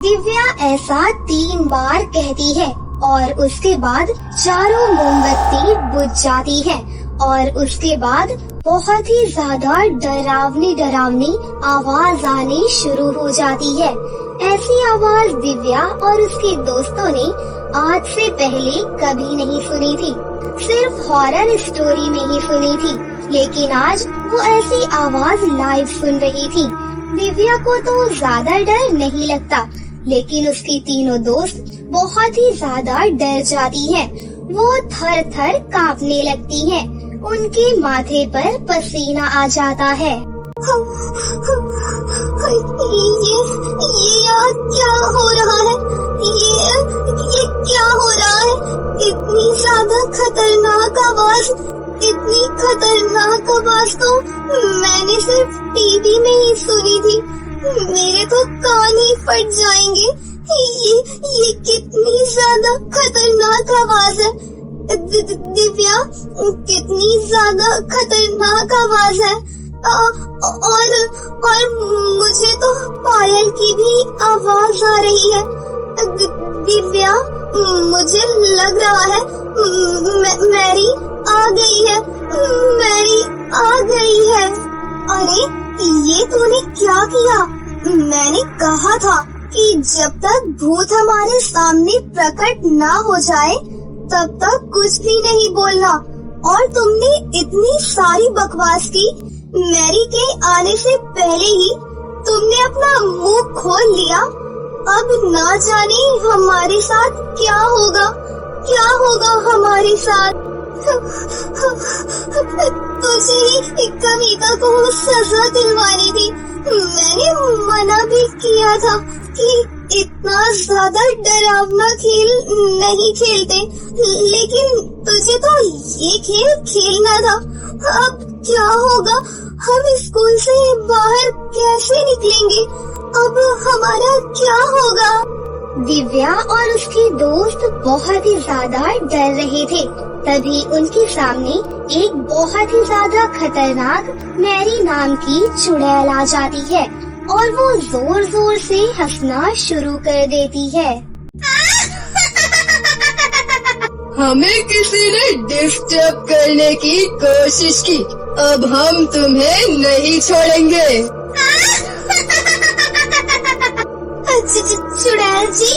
दिव्या ऐसा 3 बार कहती है और उसके बाद चारों मोमबत्ती बुझ जाती है और उसके बाद बहुत ही ज्यादा डरावनी आवाज आनी शुरू हो जाती है। ऐसी आवाज दिव्या और उसके दोस्तों ने आज से पहले कभी नहीं सुनी थी, सिर्फ हॉरर स्टोरी में ही सुनी थी, लेकिन आज वो ऐसी आवाज लाइव सुन रही थी। दिव्या को तो ज्यादा डर नहीं लगता, लेकिन उसकी तीनों दोस्त बहुत ही ज्यादा डर जाती हैं। वो थर थर कांपने लगती हैं। उनके माथे पर पसीना आ जाता है। ये यहाँ क्या हो रहा है? ये क्या हो रहा है? इतनी ज्यादा खतरनाक आवाज, इतनी खतरनाक आवाज तो मैंने सिर्फ टीवी में ही सुनी थी। मेरे तो कान ही फट जाएंगे। ये कितनी ज्यादा खतरनाक आवाज है। दिव्या, कितनी ज्यादा खतरनाक आवाज है। और मुझे तो पायल की भी आवाज आ रही है। दिव्या, मुझे लग रहा है मैरी आ गई है। मैरी आ गई है। अरे, ये तूने क्या किया? मैंने कहा था कि जब तक भूत हमारे सामने प्रकट ना हो जाए तब तक कुछ भी नहीं बोलना। और तुमने इतनी सारी बकवास की। मैरी के आने से पहले ही तुमने अपना मुंह खोल लिया। अब ना जाने हमारे साथ क्या होगा हमारे साथ। तुझे ही कविता को सजा दिलवानी थी। मैंने मना भी किया था कि इतना ज्यादा डरावना खेल नहीं खेलते, लेकिन तुझे तो ये खेल खेलना था। अब क्या होगा? हम स्कूल से बाहर कैसे निकलेंगे? अब हमारा क्या होगा? दिव्या और उसके दोस्त बहुत ही ज्यादा डर रहे थे। तभी उनके सामने एक बहुत ही ज्यादा खतरनाक मैरी नाम की चुड़ैल आ जाती है और वो जोर जोर से हंसना शुरू कर देती है। हमें किसी ने डिस्टर्ब करने की कोशिश की, अब हम तुम्हें नहीं छोड़ेंगे। चुड़ैल जी,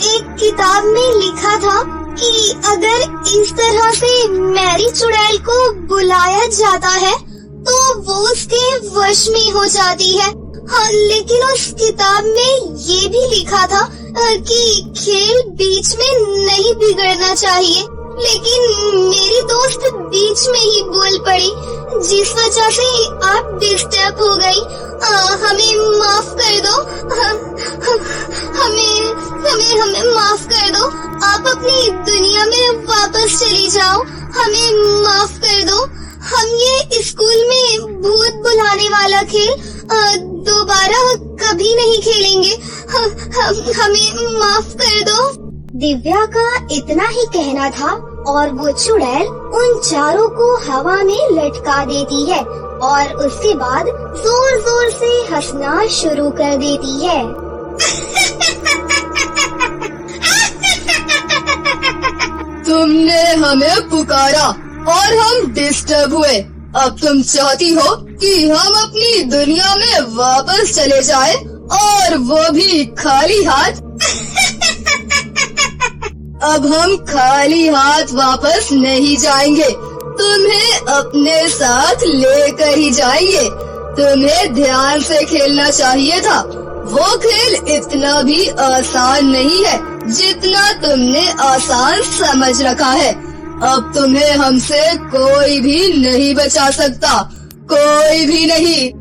एक किताब में लिखा था कि अगर इस तरह से मैरी चुड़ैल को बुलाया जाता है तो वो उसके वश में हो जाती है। हाँ, लेकिन उस किताब में ये भी लिखा था कि खेल बीच में नहीं बिगड़ना चाहिए, लेकिन मेरी दोस्त बीच में ही बोल पड़ी, जिस वजह से आप डिस्टर्ब हो गई। हमें माफ कर दो। हमें माफ कर दो। आप अपनी दुनिया में वापस चली जाओ। हमें माफ कर दो। हम ये स्कूल में भूत बुलाने वाला खेल दोबारा कभी नहीं खेलेंगे। हमें माफ कर दो। दिव्या का इतना ही कहना था और वो चुड़ैल उन चारों को हवा में लटका देती है और उसके बाद जोर जोर से हंसना शुरू कर देती है। तुमने हमें पुकारा और हम डिस्टर्ब हुए। अब तुम चाहती हो कि हम अपनी दुनिया में वापस चले जाएं और वो भी खाली हाथ। अब हम खाली हाथ वापस नहीं जाएंगे, तुम्हें अपने साथ लेकर ही जाएंगे। तुम्हें ध्यान से खेलना चाहिए था। वो खेल इतना भी आसान नहीं है जितना तुमने आसान समझ रखा है। अब तुम्हें हमसे कोई भी नहीं बचा सकता, कोई भी नहीं।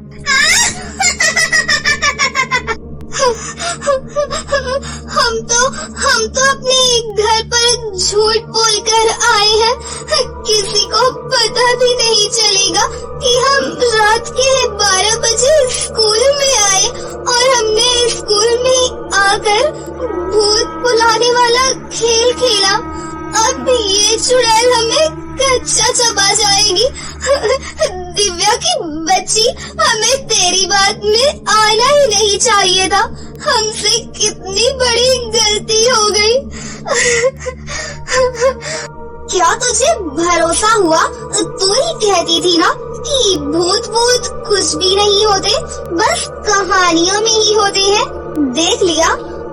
हम तो अपने घर पर झूठ बोलकर आए हैं। किसी को पता भी नहीं चलेगा कि हम रात के 12 बजे स्कूल में आए और हमने स्कूल में आकर भूत बुलाने वाला खेल खेला। अब ये चुड़ैल हमें कच्चा चबा जाएगी। दिव्या की बच्ची, हमें तेरी बात में आना ही नहीं चाहिए था। हमसे कितनी बड़ी गलती हो गई। क्या तुझे भरोसा हुआ? तू ही कहती थी ना कि भूत कुछ भी नहीं होते, बस कहानियों में ही होते हैं। देख लिया।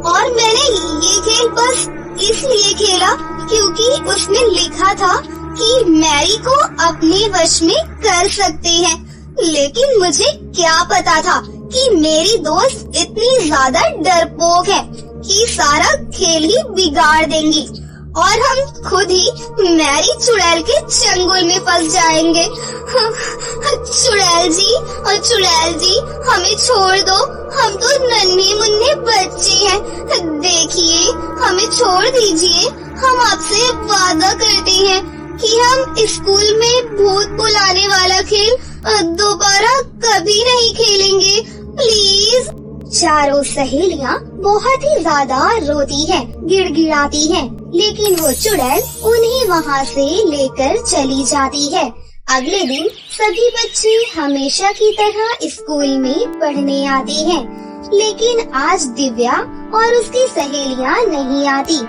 और मैंने ये खेल बस इसलिए खेला क्योंकि उसमें लिखा था कि मैरी को अपने वश में कर सकते हैं, लेकिन मुझे क्या पता था कि मेरी दोस्त इतनी ज्यादा डरपोक है कि सारा खेल ही बिगाड़ देंगी और हम खुद ही मैरी चुड़ैल के चंगुल में फंस जाएंगे। चुड़ैल जी हमें छोड़ दो, हम तो नन्हे मुन्ने बच्चे हैं। देखिए हमें छोड़ दीजिए, हम आपसे वादा करते हैं कि हम स्कूल में भूत बुलाने वाला खेल दोबारा कभी नहीं खेलेंगे, प्लीज। चारों सहेलियां बहुत ही ज्यादा रोती हैं, गिड़गिड़ाती हैं, लेकिन वो चुड़ैल उन्हें वहाँ से लेकर चली जाती है। अगले दिन सभी बच्चे हमेशा की तरह स्कूल में पढ़ने आते हैं, लेकिन आज दिव्या और उसकी सहेलियां नहीं आती।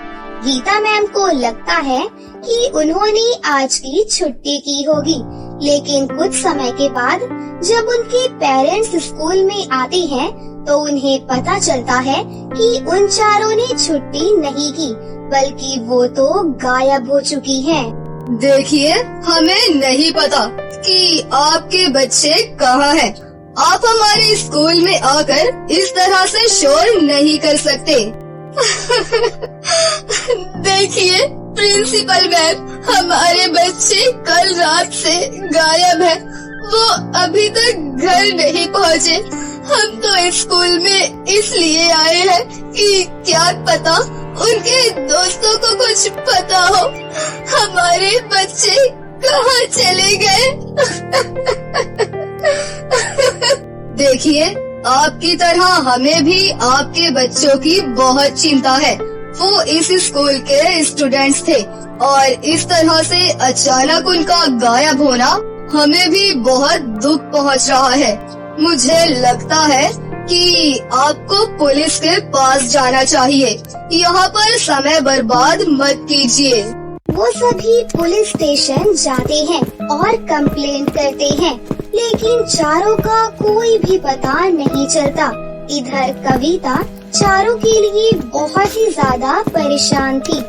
गीता मैम को लगता है कि उन्होंने आज की छुट्टी की होगी, लेकिन कुछ समय के बाद जब उनके पेरेंट्स स्कूल में आते हैं तो उन्हें पता चलता है कि उन चारों ने छुट्टी नहीं की, बल्कि वो तो गायब हो चुकी हैं। देखिए हमें नहीं पता कि आपके बच्चे कहाँ हैं। आप हमारे स्कूल में आकर इस तरह से शोर नहीं कर सकते। देखिए प्रिंसिपल मैम, हमारे बच्चे कल रात से गायब हैं। वो अभी तक घर नहीं पहुँचे। हम तो स्कूल में इसलिए आए हैं कि क्या पता उनके दोस्तों को कुछ पता हो। हमारे बच्चे कहाँ चले गए? देखिए आपकी तरह हमें भी आपके बच्चों की बहुत चिंता है। वो इस स्कूल के स्टूडेंट्स थे और इस तरह से अचानक उनका गायब होना हमें भी बहुत दुख पहुंच रहा है। मुझे लगता है कि आपको पुलिस के पास जाना चाहिए। यहाँ पर समय बर्बाद मत कीजिए। वो सभी पुलिस स्टेशन जाते हैं और कंप्लेन करते हैं, लेकिन चारों का कोई भी पता नहीं चलता। इधर कविता चारों के लिए बहुत ही ज्यादा परेशान थी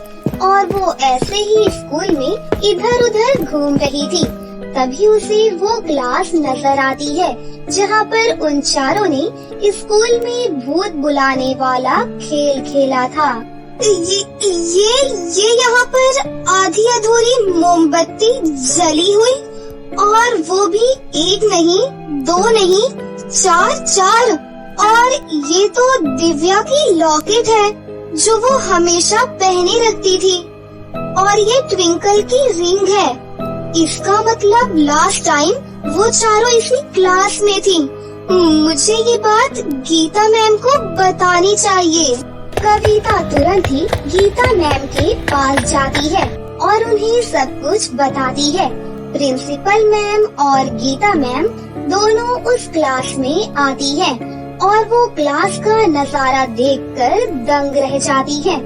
और वो ऐसे ही स्कूल में इधर उधर घूम रही थी। तभी उसे वो क्लास नजर आती है जहाँ पर उन चारों ने स्कूल में भूत बुलाने वाला खेल खेला था। ये यहाँ पर आधी अधूरी मोमबत्ती जली हुई, और वो भी एक नहीं, दो नहीं, चार। और ये तो दिव्या की लॉकेट है जो वो हमेशा पहने रखती थी, और ये ट्विंकल की रिंग है। इसका मतलब लास्ट टाइम वो चारों इसी क्लास में थी। मुझे ये बात गीता मैम को बतानी चाहिए। कविता तुरंत ही गीता मैम के पास जाती है और उन्हें सब कुछ बताती है। प्रिंसिपल मैम और गीता मैम दोनों उस क्लास में आती हैं और वो क्लास का नजारा देखकर दंग रह जाती है,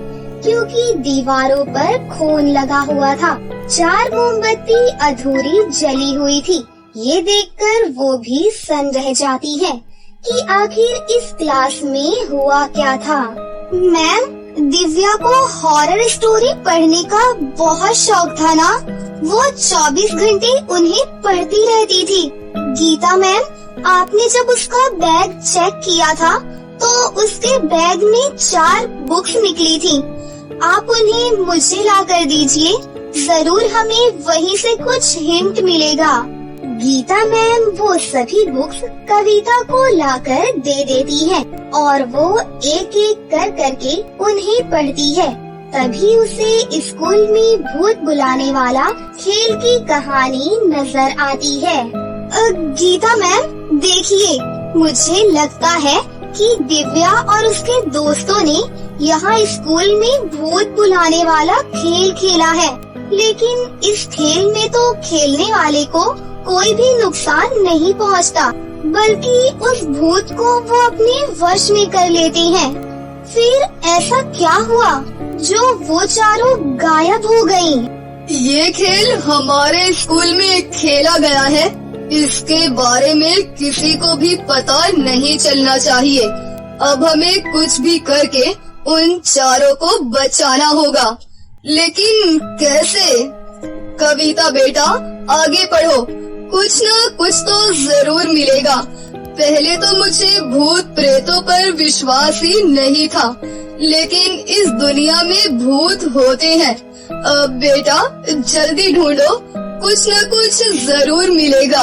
क्योंकि दीवारों पर खून लगा हुआ था। 4 मोमबत्ती अधूरी जली हुई थी। ये देखकर वो भी सन रह जाती है कि आखिर इस क्लास में हुआ क्या था। मैम, दिव्या को हॉरर स्टोरी पढ़ने का बहुत शौक था ना? वो 24 घंटे उन्हें पढ़ती रहती थी। गीता मैम, आपने जब उसका बैग चेक किया था तो उसके बैग में 4 बुक्स निकली थी। आप उन्हें मुझे ला कर दीजिए, जरूर हमें वहीं से कुछ हिंट मिलेगा। गीता मैम वो सभी बुक्स कविता को लाकर दे देती है और वो एक एक कर करके उन्हें पढ़ती है। तभी उसे स्कूल में भूत बुलाने वाला खेल की कहानी नजर आती है। गीता मैम देखिए, मुझे लगता है कि दिव्या और उसके दोस्तों ने यहाँ स्कूल में भूत बुलाने वाला खेल खेला है, लेकिन इस खेल में तो खेलने वाले को कोई भी नुकसान नहीं पहुँचता। बल्कि उस भूत को वो अपने वश में कर लेते हैं। फिर ऐसा क्या हुआ जो वो चारों गायब हो गयी? ये खेल हमारे स्कूल में खेला गया है, इसके बारे में किसी को भी पता नहीं चलना चाहिए। अब हमें कुछ भी करके उन चारों को बचाना होगा, लेकिन कैसे? कविता बेटा, आगे पढ़ो, कुछ न कुछ तो जरूर मिलेगा। पहले तो मुझे भूत प्रेतों पर विश्वास ही नहीं था, लेकिन इस दुनिया में भूत होते हैं। बेटा जल्दी ढूंढो, कुछ न कुछ जरूर मिलेगा।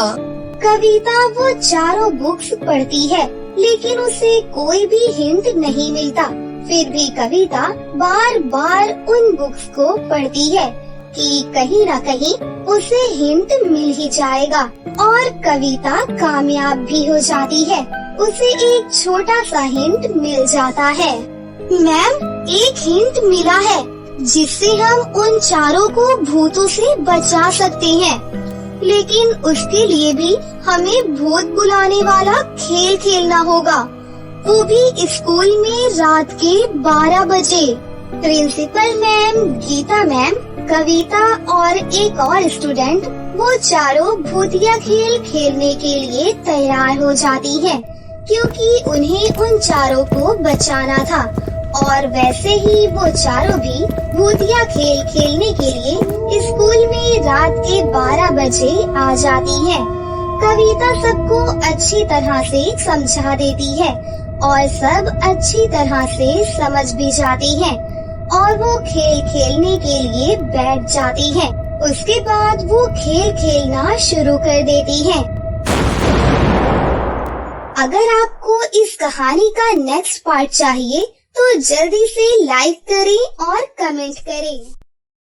कविता वो चारों बुक्स पढ़ती है, लेकिन उसे कोई भी हिंट नहीं मिलता। फिर भी कविता बार बार उन बुक्स को पढ़ती है कि कहीं न कहीं उसे हिंट मिल ही जाएगा, और कविता कामयाब भी हो जाती है। उसे एक छोटा सा हिंट मिल जाता है। मैम, एक हिंट मिला है जिससे हम उन चारों को भूतों से बचा सकते हैं, लेकिन उसके लिए भी हमें भूत बुलाने वाला खेल खेलना होगा, वो भी स्कूल में रात के 12 बजे। प्रिंसिपल मैम, गीता मैम, कविता और एक और स्टूडेंट वो चारों भूतिया खेल खेलने के लिए तैयार हो जाती हैं, क्योंकि उन्हें उन चारों को बचाना था। और वैसे ही वो चारों भी भूतिया खेल खेलने के लिए स्कूल में रात के 12 बजे आ जाती हैं। कविता सबको अच्छी तरह से समझा देती है और सब अच्छी तरह से समझ भी जाती हैं, और वो खेल खेलने के लिए बैठ जाती हैं। उसके बाद वो खेल खेलना शुरू कर देती हैं। अगर आपको इस कहानी का नेक्स्ट पार्ट चाहिए तो जल्दी से लाइक करें और कमेंट करें।